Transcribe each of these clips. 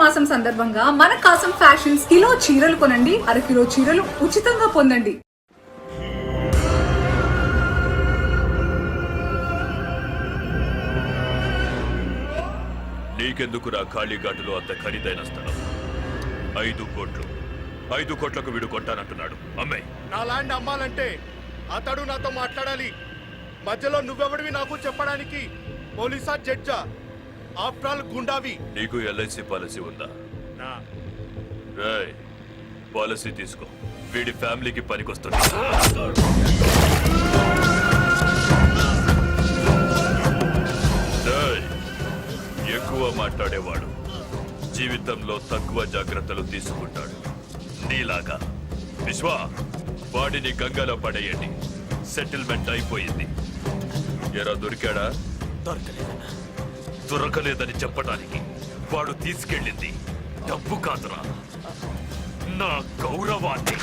మాసం సందర్భంగా మన కాసం ఫ్యాషన్స్ కిలో చీరలు కొనండి, అరకిలో చీరలు ఉచితంగా పొందండి. నీకెందుకురా ఖాళీఘాటులో అంత ఖరీదైన స్థలం? 5 కోట్లు. 5 కోట్లకు వీడు కొంటానంటున్నాడు. అమ్మే. నా ల్యాండ్ అమ్మాలంటే అతడు నాతో మాట్లాడాలి. మధ్యలో నువ్వెవడివి నాకు చెప్పడానికి? పోలీసా జడ్జా? ఆఫ్టర్ ఆల్ గుండావి. నీకు ఎల్ఐసి పాలసీ ఉందా? నా రేయ్, పాలసీ తీసుకో. వీడి ఫ్యామిలీకి పనికొస్తుంది. రేయ్, ఎక్కువ మాట్లాడేవాడు జీవితంలో తక్కువ జాగ్రత్తలు తీసుకుంటాడు. నీలాగా. విశ్వ, వాడిని గంగలో పడేయండి. సెటిల్మెంట్ అయిపోయింది. ఎరా దొరికాడా? దొరకలేదని చెప్పడానికి వాడు తీసుకెళ్ళింది డబ్బు కాదురా, నా గౌరవాన్ని.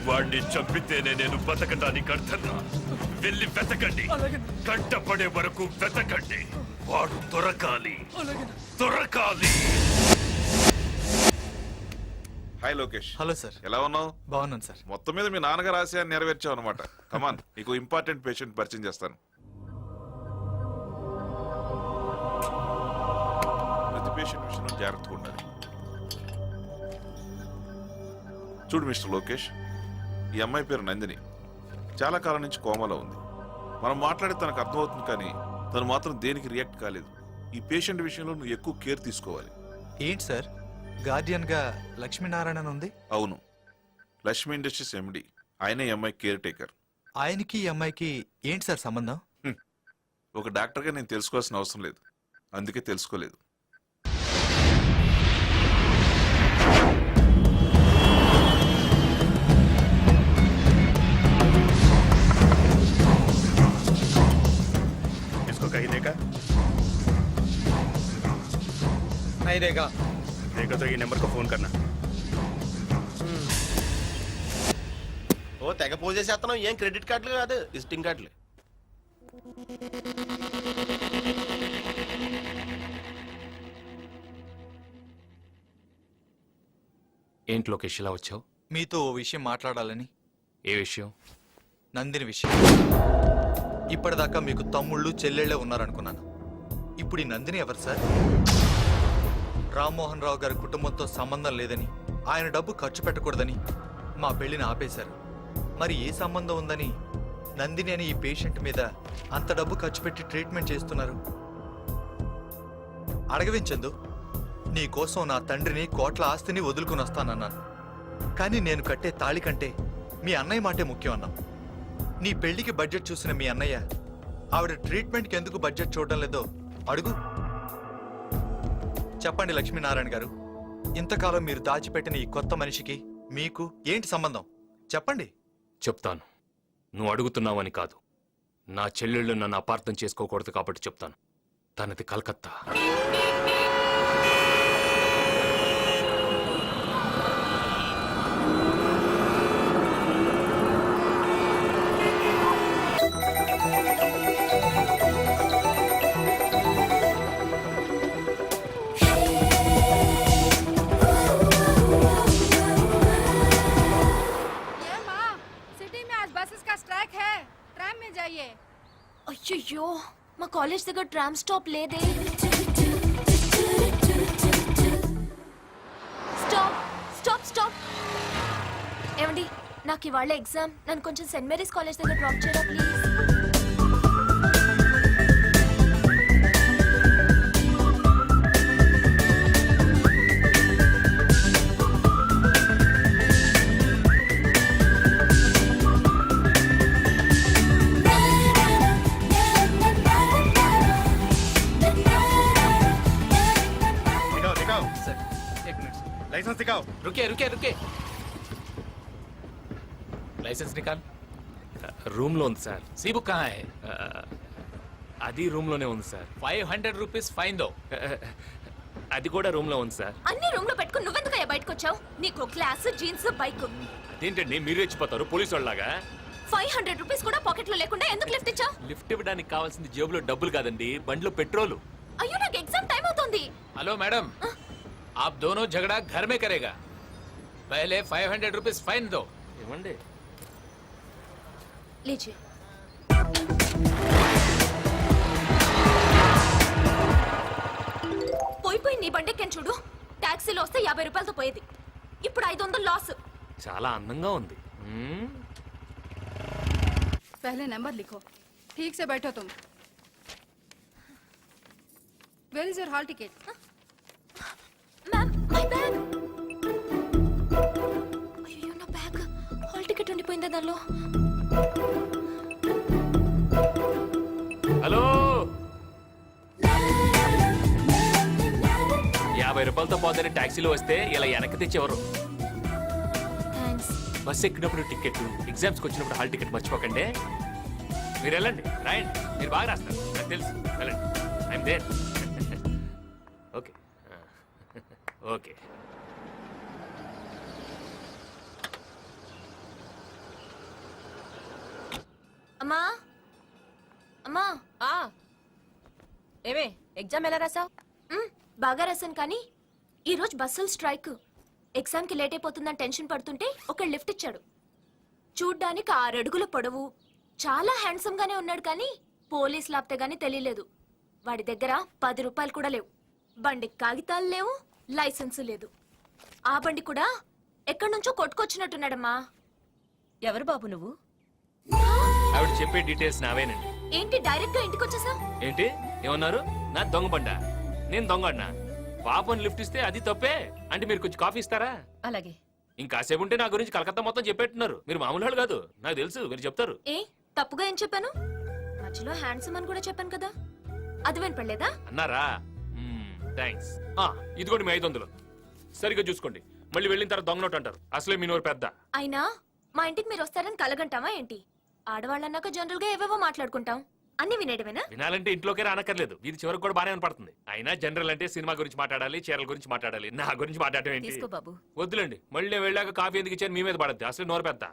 వాడిని చంపితేనే నేను బతకటానికి అర్థంగా. వెళ్ళి వెతకండి, కంటపడే వరకు వెతకండి. వాడు దొరకాలి, దొరకాలి. హాయ్ లోకేష్. Hello sir. ఎలా ఉన్నావు? బాగున్నాను సార్. మొత్తం మీద మీ నాన్నగారు ఆశయాన్ని నెరవేర్చావు అనమాట. కమాన్, నీకు ఇంపార్టెంట్ పేషెంట్ పరిచయం చేస్తాను. ప్రతి పేషెంట్ విషయంలో జాగ్రత్తగా ఉండాలి. చూడు మిస్టర్ లోకేష్, ఈ అమ్మాయి పేరు నందిని. చాలా కాలం నుంచి కోమాలో ఉంది. మనం మాట్లాడే తనకు అర్థమవుతుంది, కానీ తను మాత్రం దేనికి రియాక్ట్ కాలేదు. ఈ పేషెంట్ విషయంలో నువ్వు ఎక్కువ కేర్ తీసుకోవాలి. ఏంటి సార్, గార్డియన్ గా లక్ష్మీనారాయణ ఉంది? అవును, లక్ష్మీ ఇండస్ట్రీస్ ఎండి. ఆయనే ఈ అమ్మాయి కేర్ టేకర్. ఆయనకి ఈ అమ్మాయికి ఏంటి సార్ సంబంధం? ఒక డాక్టర్గా నేను తెలుసుకోవాల్సిన అవసరం లేదు, అందుకే తెలుసుకోలేదు. इसको कहीं देखा? नहीं देगा. देखो तो ये नंबर को फोन करना. ఓ తెగ పోజ్ చేసేస్తున్నావు. ఏం క్రెడిట్ కార్డులు కాదు, విజిటింగ్ కార్డులు. ఏంటి లోకేష్ ఇలా వచ్చావు? మీతో ఓ విషయం మాట్లాడాలని. ఏ విషయం? నందిని విషయం. ఇప్పటిదాకా మీకు తమ్ముళ్ళు చెల్లెళ్ళే ఉన్నారనుకున్నాను. ఇప్పుడు ఈ నందిని ఎవరు సార్? రామ్మోహన్ రావు గారి కుటుంబంతో సంబంధం లేదని, ఆయన డబ్బు ఖర్చు పెట్టకూడదని మా పెళ్లిని ఆపేశారు. మరి ఏ సంబంధం ఉందని నందిని అని ఈ పేషెంట్ మీద అంత డబ్బు ఖర్చు పెట్టి ట్రీట్మెంట్ చేస్తున్నారు? అడగవించందు, నీ కోసం నా తండ్రిని, కోట్ల ఆస్తిని వదులుకుని వస్తానన్నాను. కానీ నేను కట్టే తాళి కంటే మీ అన్నయ్య మాటే ముఖ్యం అన్నాం. నీ పెళ్లికి బడ్జెట్ చూసిన మీ అన్నయ్య ఆవిడ ట్రీట్మెంట్కి ఎందుకు బడ్జెట్ చూడడం లేదో అడుగు. చెప్పండి లక్ష్మీనారాయణ గారు, ఇంతకాలం మీరు దాచిపెట్టిన ఈ కొత్త మనిషికి మీకు ఏంటి సంబంధం? చెప్పండి. చెప్తాను. నువ్వు అడుగుతున్నావని కాదు, నా చెల్లెళ్ళు నన్ను అపార్థం చేసుకోకూడదు కాబట్టి చెప్తాను. తనది కలకత్తా. అయ్యో, మా కాలేజ్ దగ్గర ట్రామ్ స్టాప్ లేదే. Stop stop stop. ఏమండి, నాకు ఇవాళ ఎగ్జామ్. నన్ను కొంచెం సెయింట్ మేరీస్ కాలేజ్ దగ్గర డ్రాప్ చేయరా ప్లీజ్. लाइसेंस दिखाओ. रुके रुके रुके. లైసెన్స్ నికాల్. రూమ్ లో ఉంది సార్. सी बुक कहाँ है? అది రూమ్ లోనే ఉంది సార్. 500 रुपीस फाइन दो. అది కూడా రూమ్ లో ఉంది సార్. అన్ని రూమ్ లో పెట్టుకుని నువ్వెందుకయ్యా బయటకు వచ్చావు? నీకు క్లాస్, జీన్స్, బైక్. అదేంటండి మీరు రెచ్చిపోతారు పోలీసు వాళ్ళలాగా? 500 రూపీస్ కూడా పాకెట్ లో లేకుండా ఎందుకు లిఫ్ట్ ఇచ్చావు? లిఫ్ట్ ఇవ్వడానికి కావాల్సింది జేబులో డబ్బులు కాదండి, బండిలో పెట్రోలు. అయ్యో నాకు ఎగ్జామ్ టైం అవుతుంది. हेलो मैडम, आप दोनों झगड़ा घर में करेगा. पहले 500 रुपीस फाइन दो. इवंडी. लीजिए. పోయి నీ బండెక్కని చూడు. టాక్సీలో వస్తే 50 రూపాయలతో పోయేది, ఇప్పుడు 500 లాస్. చాలా అందంగా ఉంది. पहले नंबर लिखो, ठीक से बैठो तुम. Where is your hall ticket? Ma'am my bag. అయ్యో నా బ్యాగ్, హాల్ టికెట్ ఉండిపోయిందా దానిలో? హలో, 50 రూపాయలతో పోతే టాక్సీలో వస్తే ఇలా వెనక్కి తెచ్చేవారు. థ్యాంక్స్. బస్ ఎక్కినప్పుడు టికెట్, ఎగ్జామ్స్కి వచ్చినప్పుడు హాల్ టికెట్ మర్చిపోకండి. మీరు వెళ్ళండి, రాయండి, మీరు బాగా రాస్తారు, నాకు తెలుసు. వెళ్ళండి, ఐఎమ్ దేర్. Okay okay. అమ్మా అమ్మా. ఏమే ఎగ్జామ్ ఎలా రాసావు? బాగా రాశాను, కానీ ఈరోజు బస్సులు స్ట్రైక్. ఎగ్జామ్కి లేట్ అయిపోతుందని టెన్షన్ పడుతుంటే ఒక లిఫ్ట్ ఇచ్చాడు. చూడ్డానికి 6 అడుగుల పొడవు, చాలా హ్యాండ్సమ్ గానే ఉన్నాడు, కానీ పోలీస్ లాప్తే గానీ తెలియలేదు. వాడి దగ్గర 10 రూపాయలు కూడా లేవు. బండికి కాగితాలు లేవు, లైసెన్స్ లేదు. ఆ బండి కూడా ఎక్కడి నుంచో కొట్టుకొచ్చినట్టున్నాడమ్మా. ఎవరు బాబు నువ్వు? ఆవిడ చెప్పే డీటెయిల్స్ నావేనండి. ఏంటి డైరెక్ట్ గా ఇంటికి వచ్చేసావు? ఏంటి ఏమన్నారు? నా దొంగ బండా? నేను దొంగడినా? పాపని లిఫ్ట్ ఇస్తే అది తప్పే అంటే మీరు కొంచెం కాఫీ ఇస్తారా? అలాగే. ఇంకాసేపు ఉంటే నా గురించి కలకత్తా మొత్తం చెప్పేట్టున్నారు. మీరు మామూలు వాళ్ళు కాదు, నాకు తెలుసు, మీరు చెప్తారు. ఏ తప్పుగా ఏం చెప్పాను? మధ్యలో హ్యాండ్సమ్ అని కూడా చెప్పాను కదా, అది వినపడలేదా? అన్నారా? థ్యాంక్స్. ఇదిగోండి మీ 500. సరిగ్గా చూసుకోండి, మళ్ళీ వెళ్ళిన తర్వాత దొంగ నోట్ అంటారు. అసలే మీ నోరు పెద్ద. అయినా మా ఇంటికి మీరు వస్తారని కలగంటావా ఏంటి? ఆడవాళ్ళన్నాక జనరల్ గా ఏవేవో మాట్లాడుకుంటాం, అన్ని వినేయడమేనా? వినాలంటే ఇంట్లోకే రానక్కర్లేదు, ఇది చివరికి కూడా బానే పడుతుంది. అయినా జనరల్ అంటే సినిమా గురించి మాట్లాడాలి, చీరల గురించి మాట్లాడాలి, నా గురించి మాట్లాడటం ఏంటి? తీసుకో బాబు. వద్దులేండి, మళ్ళీ నేను వెళ్ళాక కాఫీ ఎందుకు ఇచ్చాను మీ మీద పడద్ది, అసలు నోరు పెద్ద.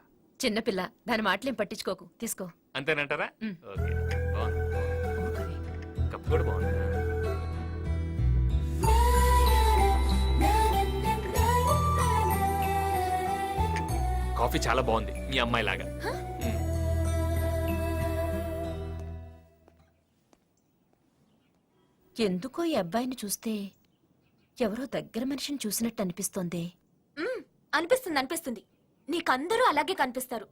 చిన్నపిల్ల, దాని మాటలేం పట్టించుకోకు. తీసుకో. అంతేనంటారా? మ్. ఓకే, బాగుంది. ఊరుకోవే. కప్పు కూడా బాగుంది. కాఫీ చాలా బాగుంది, మీ అమ్మాయి లాగా. ఎందుకో ఈ అబ్బాయిని చూస్తే ఎవరో దగ్గర మనిషిని చూసినట్టు అనిపిస్తోంది. అనిపిస్తుంది అనిపిస్తుంది, నీకందరూ అలాగే కనిపిస్తారు.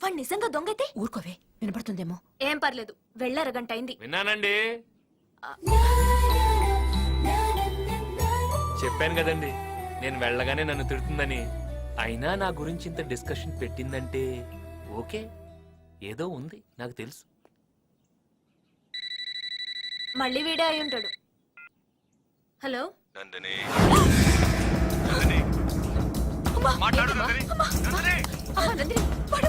వాడు నిజంగా దొంగైతే? ఊరుకోవే, వినపడుతుందేమో. ఏం పర్లేదు, వెళ్ళరగంట అయింది. విన్నానండి, చెప్పాను కదండి నేను వెళ్ళగానే నన్ను తిడుతుందని. అయినా నా గురించి ఇంత డిస్కషన్ పెట్టిందంటే ఓకే, ఏదో ఉంది, నాకు తెలుసు. మళ్ళీ వీడే అయి ఉంటాడు. హలో నందిని, అమ్మా, నందిని, వాడు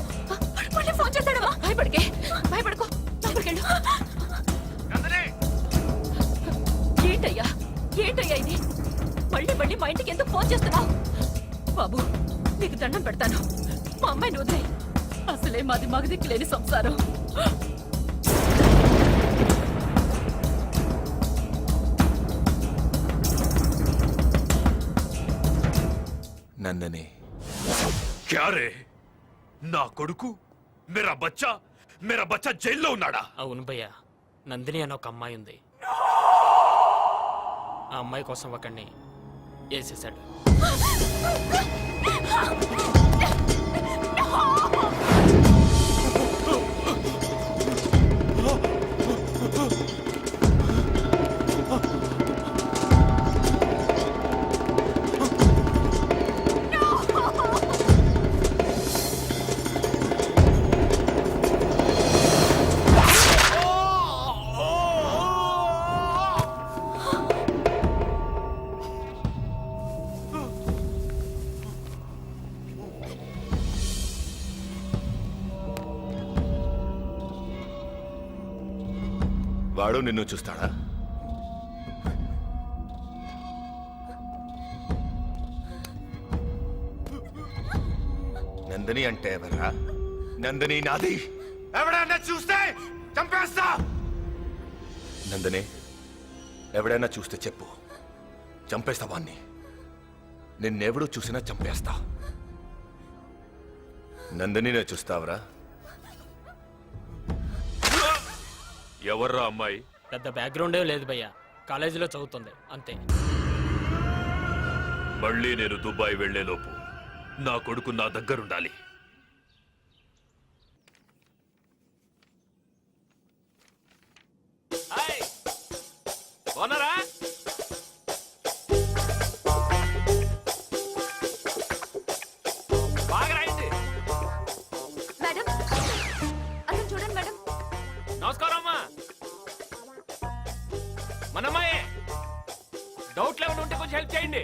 మళ్ళీ ఫోన్ చేస్తాడమ్మా. భయపడకే, భయపడుకో, లోపలికెళ్ళు. ఏంటయ్యా, ఏంటయ్యా ఇది? మళ్ళీ మళ్ళీ మా ఇంటికి ఎందుకు ఫోన్ చేస్తున్నావు? బాబు, నీకు దండం పెడతాను, మా అమ్మాయిని వదిలే. అసలే మాది మగదిక్కు లేని సంసారం. నందిని, క్యారే నా కొడుకు మేరా బచ్చా జైల్లో ఉన్నాడా? అవును భయ్య, నందిని అని ఒక అమ్మాయి ఉంది. ఆ అమ్మాయి కోసం ఒకడిని వేసేసాడు. వాడు నిన్ను చూస్తాడా? నందిని అంటే ఎవరా? నందిని నాది. ఎవడన్నా చూస్తే చంపేస్తా. నందిని, ఎవడైనా చూస్తే చెప్పు, చంపేస్తా వాణ్ణి. నిన్నెవడూ చూసినా చంపేస్తా. నందినినే చూస్తావరా? ఎవర్రా అమ్మాయి? పెద్ద బ్యాక్గ్రౌండే లేదు భయ్యా, కాలేజీలో చదువుతుంది అంతే. మళ్ళీ నేను దుబాయ్ వెళ్లేలోపు నా కొడుకు నా దగ్గరుండాలి. హాయ్ బాగున్నారా? బాగా రాయండి. మేడం అతను చూడండి మేడం. నమస్కారం అమ్మా. మనమ్మాయే. డౌట్లు ఏమైనా ఉంటే కొంచెం హెల్ప్ చేయండి.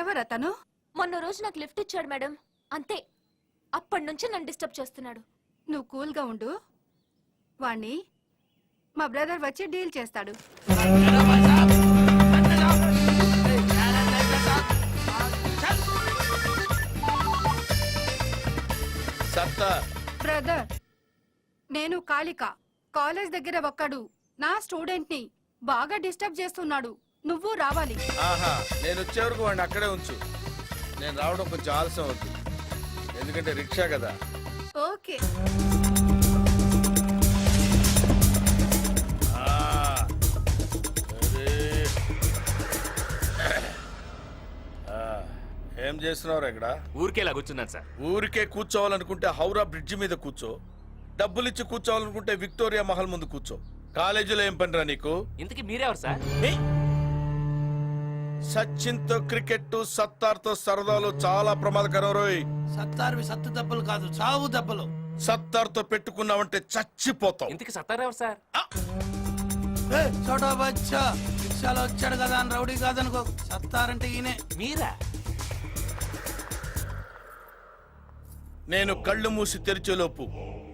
ఎవరతను? మొన్న రోజు నాకు లిఫ్ట్ ఇచ్చాడు మేడం, అంతే. అప్పటి నుంచి నన్ను డిస్టర్బ్ చేస్తున్నాడు. నువ్వు కూల్గా ఉండు, వాణ్ణి మా బ్రదర్ వచ్చి డీల్ చేస్తాడు. సత్తార్, బ్రదర్, నేను కాళిక. కాలేజ్ దగ్గర ఒక్కడు నా స్టూడెంట్ ని బాగా డిస్టర్బ్ చేస్తున్నాడు. నువ్వు రావాలి. ఆహా, నేను వచ్చే వరకు వాడిని అక్కడే ఉంచు. నేను రావడం కొంచెం ఆలస్యం అవుతుంది, ఎందుకంటే రిక్షా కదా. ఓకే. ఏం చేస్తున్నావు ఇక్కడ? ఊరికేలా కూర్చున్నాను సార్. ఊరికే కూర్చోవాలనుకుంటే హౌరా బ్రిడ్జి మీద కూర్చో, డబ్బులిచ్చి కూర్చోవాలనుకుంటే విక్టోరియా మహల్ ముందు కూర్చో. కాలేజీలో ఏం పనిరా నీకు? ఇంతకీ మీరెవరు సార్? సచిన్ తో క్రికెట్, సత్తార్ తో సరదాలు చాలా ప్రమాదకరం రోయ్. సత్తార్వి సత్తు దెబ్బలు కాదు, చావు దెబ్బలు. సత్తార్ తో పెట్టుకున్నావంటే చచ్చిపోతావు. ఇంతకీ సత్తారెవరు సార్? చోటా బచ్చా రిక్షాలో వచ్చాడు కదా అని రౌడీ కాదనుకో. సత్తారంటే ఈయనే. మీరా? నేను కళ్ళు మూసి తెరిచేలోపు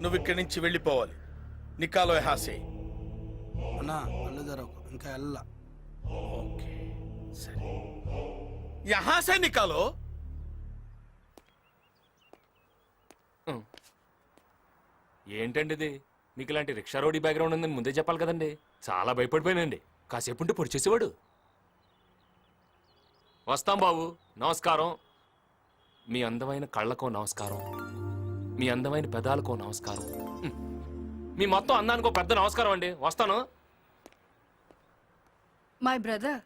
నువ్వు ఇక్కడి నుంచి వెళ్ళిపోవాలి. నికాలో హాసే. అన్నా కళ్ళు తెరవకు, ఇంకా వెళ్ళా. ఓకే సరే, యహాసే నికాలో. ఏంటండి ఇది? మీకు ఇలాంటి రిక్షా రోడీ బ్యాక్గ్రౌండ్ ఉందని ముందే చెప్పాలి కదండి. చాలా భయపడిపోయానండి. కాసేపు ఉంటే పొడి చేసేవాడు. వస్తాం బాబు. నమస్కారం. మీ అందమైన కళ్ళకో నమస్కారం, మీ అందమైన పెదాలకో నమస్కారం, మీ మొత్తం అందానికో పెద్ద నమస్కారం అండి. వస్తాను. My brother.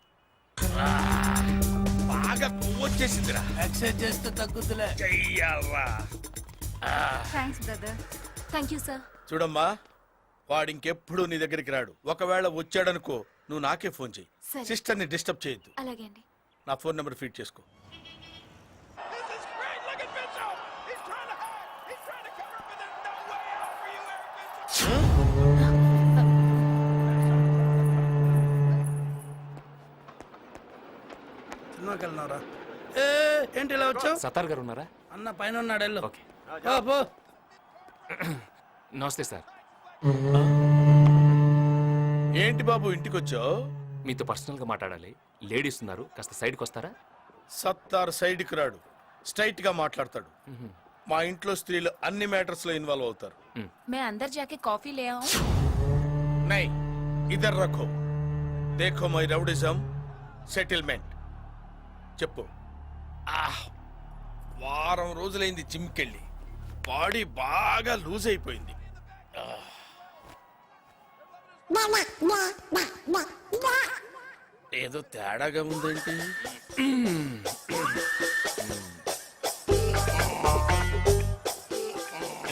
బాగా కొవ్వొచ్చేసిందిరా. ఎక్సైజ్ చేస్తే తగ్గుతులే. చెయ్యాలా? Thanks brother. Thank you sir. చూడమ్మా, వాడు ఇంకెప్పుడు నీ దగ్గరికి రాడు. ఒకవేళ వచ్చాడనుకో, నువ్వు నాకే ఫోన్ చెయ్యి. సరే. సిస్టర్ ని డిస్టర్బ్ చేయొద్దు. అలాగే అండి. నా ఫోన్ నెంబర్ ఫీడ్ చేసుకో. సినిమాకి వెళ్ళినారా? ఏంటి ఇలా వచ్చావు? సత్తార్ గారు ఉన్నారా? అన్న పైన ఉన్నాడు, వెళ్ళు. ఓకే. పో. నమస్తే సార్. ఏంటి బాబు ఇంటికి వచ్చావు? మీతో పర్సనల్ గా మాట్లాడాలి. లేడీస్ ఉన్నారు, కాస్త సైడ్కి వస్తారా? సత్తార్ సైడ్కి రాడు, స్ట్రైట్ గా మాట్లాడతాడు. మా ఇంట్లో స్త్రీలు అన్ని మ్యాటర్స్ లో ఇన్వాల్వ్ అవుతారు. మే అందర్ జాకే కాఫీ లే ఆऊं? నై, ఇదర్ రఖో. దేఖో మై రౌడిజం సెటిల్మెంట్. చెప్పు. వారం రోజులైంది జిమ్కెళ్ళి, బాడీ బాగా లూజ్ అయిపోయింది. ఏదో తేడాగా ఉందేంటి?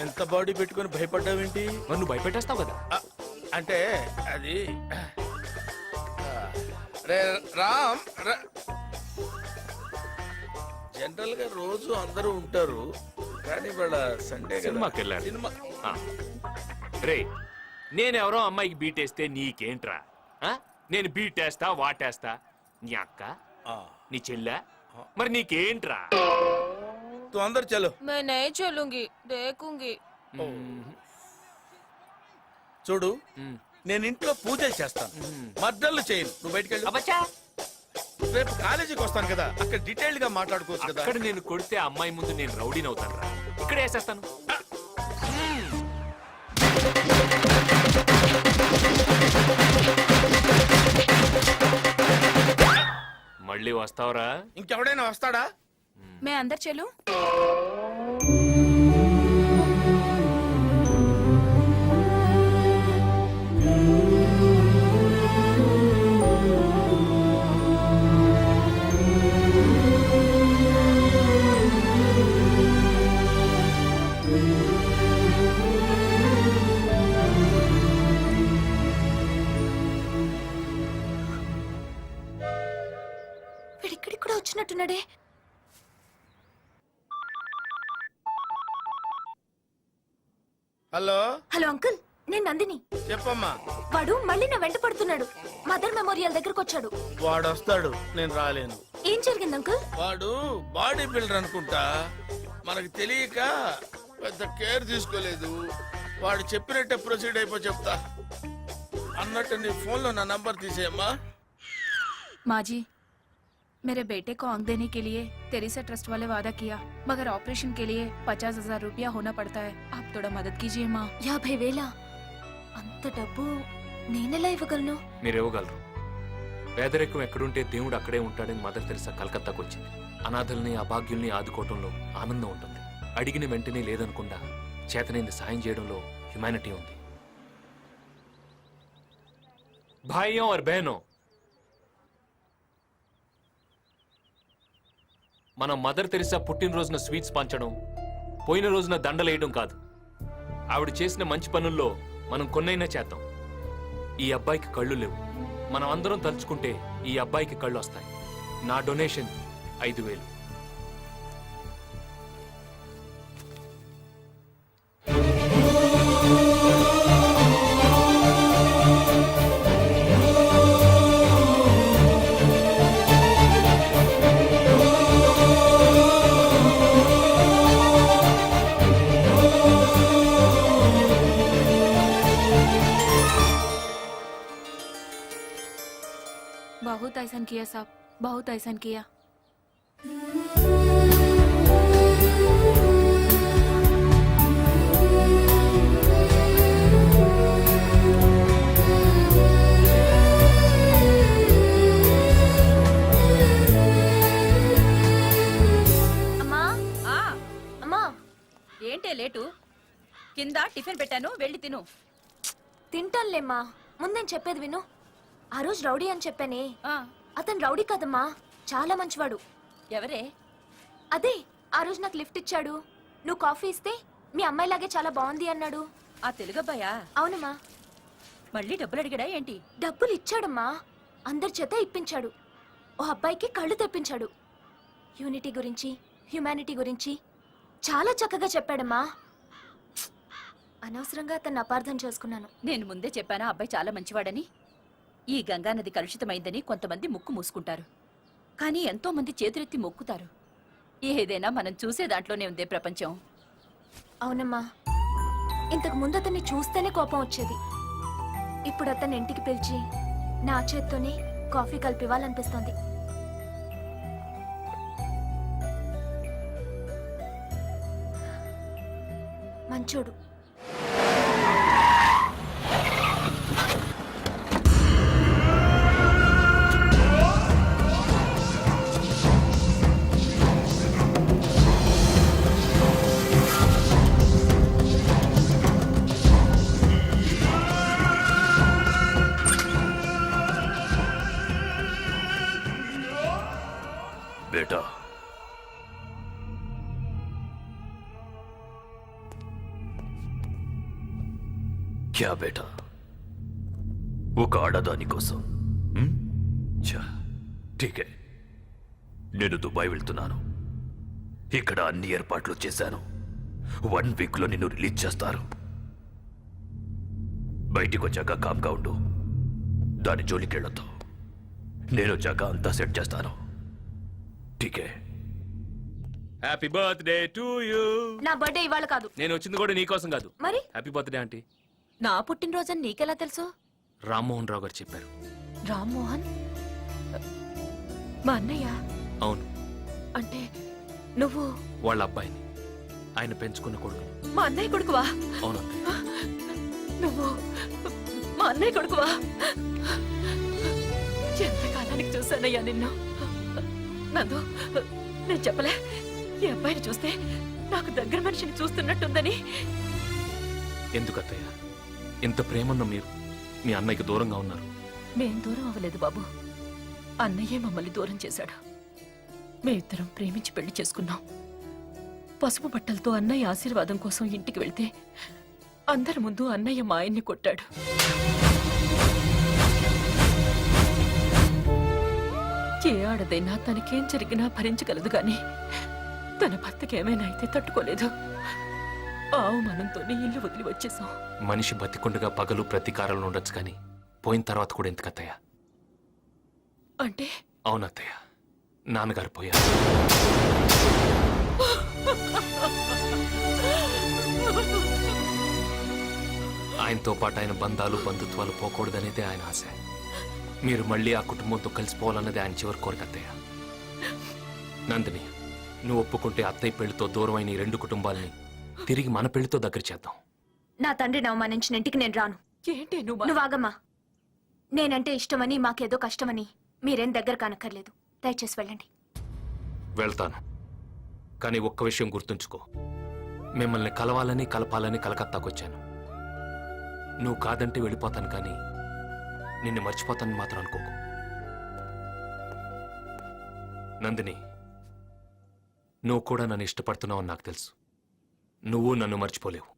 ఎంత బాడీ పెట్టుకొని భయపడ్డావేంటి? మరి నువ్వు భయపెట్టేస్తావు కదా. అంటే అది రే రామ్, జనరల్ గా రోజు అందరూ ఉంటారు, కానీ వాళ్ళ సండే సినిమాకి వెళ్ళాడు. రే, నేనెవరో అమ్మాయికి బీటేస్తే నీకేంట్రా? నేను బీటేస్తా వాటేస్తా. నీ అక్క, నీ చెల్లె, మరి నీకేంట్రా? తు అందరు చలో. मैं नहीं चलूंगी, देखूंगी. చూడు, నేను ఇంట్లో పూజ చేస్తాను, మర్డర్లు చేయను. నువ్వు బయటికి వెళ్ళు. అబ్బచ్చా, రేపు కాలేజీకి వస్తాను కదా, అక్కడ డీటెయిల్డ్ గా మాట్లాడుకోవచ్చు కదా. అక్కడ నేను కొడితే ఆ అమ్మాయి ముందు నేను రౌడీని అవుతాను రా. ఇక్కడ వేసేస్తాను. మళ్ళీ వస్తావురా? ఇంకెవడైనా వస్తాడా? మే అందరు చెల్లు. వీడిక్కడికి కూడా వచ్చినట్టున్నాడే. హలో హలో అంకుల్, నేను నందిని. చెప్పమ్మా. వాడు మళ్ళీ నా వెంట పడుతున్నాడు. మదర్ మెమోరియల్ దగ్గరకు వచ్చాడు. వాడు వస్తాడు, నేను రాలేను. ఏం జరిగింది అంకుల్? వాడు బాడీ బిల్డర్ అనుకుంటా, మనకు తెలియక పెద్ద కేర్ తీసుకోలేదు. వాడు చెప్పినట్టే ప్రొసీడ్ అయిపో చెప్తా. అన్నట్టు నీ ఫోన్లో నా నంబర్ తీసేయమ్మా. माँ जी, मेरे बेटे को आंख देने के लिए तेरेसा ट्रस्ट वाले वादा किया, मगर ऑपरेशन के लिए 50,000 रुपया होना पड़ता है. आप थोड़ा मदद कीजिए माँ. 50,000? అంత డబ్బు నేనెలా ఇవ్వగలను? మీరు ఇవ్వగలరు. పేదరికం ఎక్కడుంటే దేవుడు అక్కడే ఉంటాడని మదర్ తెరిసా కలకత్తాకు వచ్చింది. అనాథల్ని అభాగ్యుల్ని ఆదుకోవటంలో ఆనందం ఉంటుంది. అడిగిన వెంటనే లేదనకుండా చేతనైంది సాయం చేయడంలో హ్యుమానిటీ ఉంది. భాయ్యం और బహనో, మనం మదర్ తెరిసా పుట్టినరోజున స్వీట్స్ పంచడం, పోయిన రోజున దండలేయడం కాదు. ఆవిడ చేసిన మంచి పనుల్లో మనం కొన్నైనా చేద్దాం. ఈ అబ్బాయికి కళ్ళు లేవు. మనం అందరం తలుచుకుంటే ఈ అబ్బాయికి కళ్ళు వస్తాయి. నా డొనేషన్ 5,000. बहुत ऐसा किया साहब, बहुत ऐसा किया. అమ్మా, అమ్మా, ఏంటే లేటు? కింద టిఫిన్ పెట్టాను, వెళ్ళి తిను. తింటానులేమ్మా. ముందేం చెప్పేది విను. ఆ రోజు రౌడీ అని చెప్పానే, ఆ, అతను రౌడీ కదమ్మా, చాలా మంచివాడు. ఎవరే? అదే ఆ రోజు నాకు లిఫ్ట్ ఇచ్చాడు. నువ్వు కాఫీ ఇస్తే మీ అమ్మాయిలాగే చాలా బాగుంది అన్నాడు. ఆ తెలుగబ్బాయా? అవునమ్మా. మళ్ళీ డబ్బులు అడిగాడా ఏంటి? డబ్బులు ఇచ్చాడమ్మా, అందరి చేత ఇప్పించాడు. ఓ అబ్బాయికి కళ్ళు తెప్పించాడు. యూనిటీ గురించి, హ్యుమానిటీ గురించి చాలా చక్కగా చెప్పాడమ్మా. అనవసరంగా అతన్ని అపార్థం చేసుకున్నాను. నేను ముందే చెప్పానా అబ్బాయి చాలా మంచివాడని. ఈ గంగానది కలుషితమైందని కొంతమంది ముక్కు మూసుకుంటారు, కానీ ఎంతో మంది చేతులెత్తి మొక్కుతారు. ఏదైనా మనం చూసే దాంట్లోనే ఉందే ప్రపంచం. అవునమ్మా, ఇంతకు ముందు అతన్ని చూస్తేనే కోపం వచ్చేది. ఇప్పుడు అతన్ని ఇంటికి పిలిచి నా చేత్తోనే కాఫీ కలిపివ్వాలనిపిస్తోంది. మంచోడు. बेटा, क्या बेटा? ఒక ఆడదాని కోసం ఠీకే. నేను దుబాయ్ వెళ్తున్నాను. ఇక్కడ అన్ని ఏర్పాట్లు చేశాను. 1 వీక్లో నిన్ను రిలీజ్ చేస్తారు. బయటికి వచ్చాక కామ్గా ఉండు. దాని జోలికి వెళ్ళొద్దు. నేను వచ్చాక అంతా సెట్ చేస్తాను. ఠీకే. Happy birthday to you. నా బర్త్డే ఇవాళ కాదు. నేను వచ్చింది కూడా నీకోసం కాదు. మరి హ్యాపీ బర్త్డే ఆంటీ. నా పుట్టినరోజని నీకెలా తెలుసు? రామ్మోహన్ రావు గారు చెప్పారు. రామ్మోహన్? మా అన్నయ్య అవును, అంటే నువ్వు వాళ్ళ అబ్బాయిని, ఆయన పెంచుకున్న కొడుకు. మా అన్నయ్య కొడుకువా? అవునత్తయ్య. నువ్వు మా అన్నయ్య కొడుకువా? ఎంతకాలానికి చూశానయ్యా నిన్ను. నందు, నేను చెప్పలే ఈ అబ్బాయిని చూస్తే నాకు దగ్గర మనిషిని చూస్తున్నట్టుందని. ఎందుకత్తయ్య ఇంత ప్రేమన్న మీరు మీ అన్నయ్యకి దూరంగా ఉన్నారు? మేం దూరం అవ్వలేదు బాబు, అన్నయ్యే మమ్మల్ని దూరం చేశాడు. మేమిద్దరం ప్రేమించి పెళ్లి చేసుకున్నాం. పసుపు బట్టలతో అన్నయ్య ఆశీర్వాదం కోసం ఇంటికి వెళ్తే అందరి ముందు అన్నయ్య మా ఆయన్ని కొట్టాడు. ఏ ఆడదైనా తనకేం జరిగినా భరించగలదు గాని తన భర్తకి ఏమైనా అయితే తట్టుకోలేదు. ఆ అవమానంతోనే ఇల్లు వదిలి వచ్చేసాం. మనిషి బతికుండగా పగలు ప్రతీకారాలు ఉండొచ్చు కానీ పోయిన తర్వాత కూడా ఎందుకత్తయ్య? అంటే అవునత్తయ్య, నాన్నగారు పోయారు. ఆయనతో పాటు ఆయన బంధాలు బంధుత్వాలు పోకూడదనేదే ఆయన ఆశ. మీరు మళ్ళీ ఆ కుటుంబంతో కలిసిపోవాలన్నది ఆయన చివరి కోరిక అత్తయ్య. నందిని, నువ్వు ఒప్పుకుంటే అత్తయ్య పెళ్లితో దూరమైన ఈ రెండు కుటుంబాలని తిరిగి మన పెళ్లితో దగ్గర చేద్దాం. నా తండ్రిని అవమానించిన ఇంటికి నేను రాను. ఏంటి నువ్వు? నువ్వు ఆగమ్మా. నేనంటే ఇష్టమని మాకేదో కష్టమని మీరేం దగ్గర కానక్కర్లేదు. దయచేసి వెళ్ళండి. వెళ్తాను, కానీ ఒక్క విషయం గుర్తుంచుకో. మిమ్మల్ని కలవాలని కలపాలని కలకత్తాకు వచ్చాను. నువ్వు కాదంటే వెళ్ళిపోతాను, కానీ నిన్ను మర్చిపోతానని మాత్రం అనుకోకు. నందిని, నువ్వు కూడా నన్ను ఇష్టపడుతున్నావని నాకు తెలుసు. నువ్వు నన్ను మర్చిపోలేవు.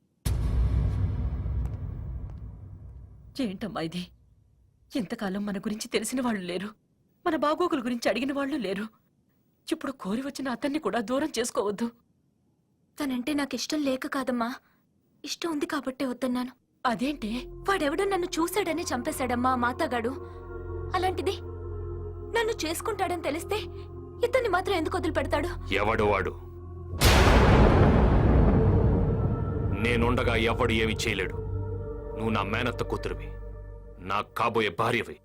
ఏంటమ్మా ఇది? ఇంతకాలం మన గురించి తెలిసిన వాళ్ళు లేరు, మన బాగోగుల గురించి అడిగిన వాళ్ళు లేరు. ఇప్పుడు కోరి వచ్చిన అతన్ని కూడా దూరం చేసుకోవద్దు. తనంటే నాకు ఇష్టం లేక కాదమ్మా, ఇష్టం ఉంది కాబట్టే వద్దన్నాను. అదేంటి? వాడెవడో నన్ను చూశాడని చంపేశాడమ్మా ఆ మాతగాడు. అలాంటిది నన్ను చేసుకుంటాడని తెలిస్తే ఇతన్ని మాత్రం ఎందుకు వదిలిపెడతాడు? ఎవడు వాడు? నేనుండగా ఎవడు ఏమి చేయలేడు. నువ్వు నా మేనత్త కూతురువి, నా కాబోయే భార్యవి.